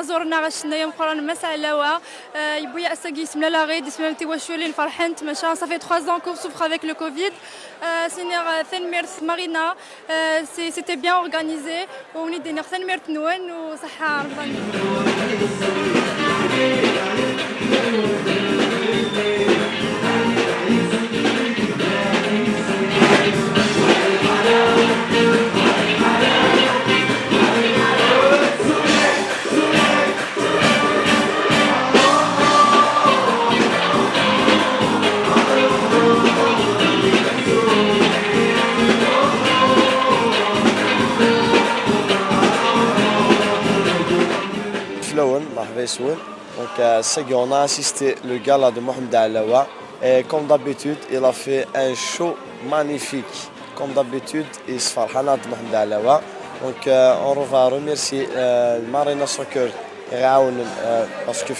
زورنا غشنا يوم قران مسألة يبويا أساقي اسمنا لا غيد اسمنا تواشولين فرحنت ماشا ça fait 3 ans qu'on souffre avec le Covid سينير ثان ميرس مارينا c'était bien organisé ونيدي نير ثان ميرت نوان وصحة رمضان Donc, on a assisté le gala de Mohamed Alaoua et comme d'habitude, il a fait un show magnifique. Comme d'habitude, il se fait Mohamed Alaoua. Donc, on va remercier Marina Soccer parce que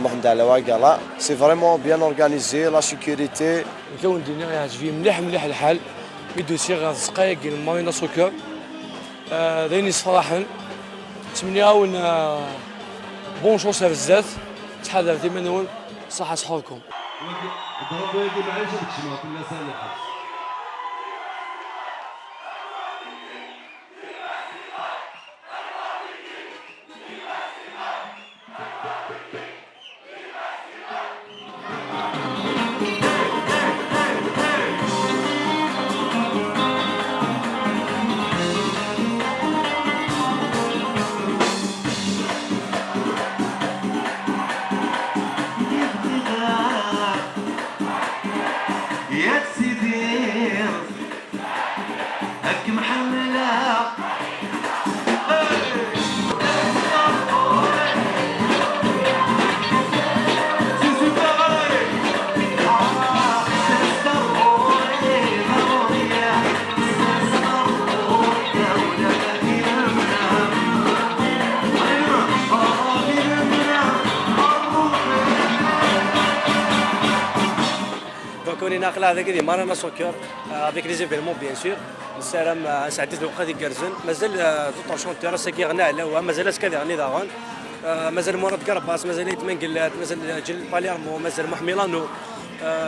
Mohamed Alaoua gala. C'est vraiment bien organisé, la sécurité. مليح الحال يدو صيغ دقائق مارينا سوكر داين يصفراحن نتمنياو بون شونس بزاف تحضر ديما نقول صحة صحابكم. كوني ناقله هذاك اللي مارنا سوكر افيك لي زيفيرمون بيان سور نسالم سعدت الوقت كارزن مازال دوطون شونتور ساكي غنى على مازال سكادي غني داغون مازال مراد قرباس مازال يتمنقلات مازال جل باليرمو مازال محميلانو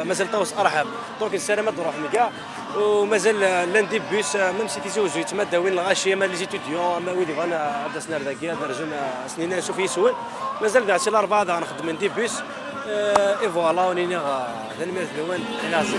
مازال طوس ارحب دونك نسالم هاد الروح كاع ومازال لاندي بيس ميم سي تيزوجو يتما داوين الغاشيه مال لي زيتوديون ما ويلي غانا هذا سنار داكيا هذا رجل سنين نشوف يسول مازال كاع شي الاربعه غنخدم ندي بيس اي فوالا ونيني ثاني ميرث لوان نازل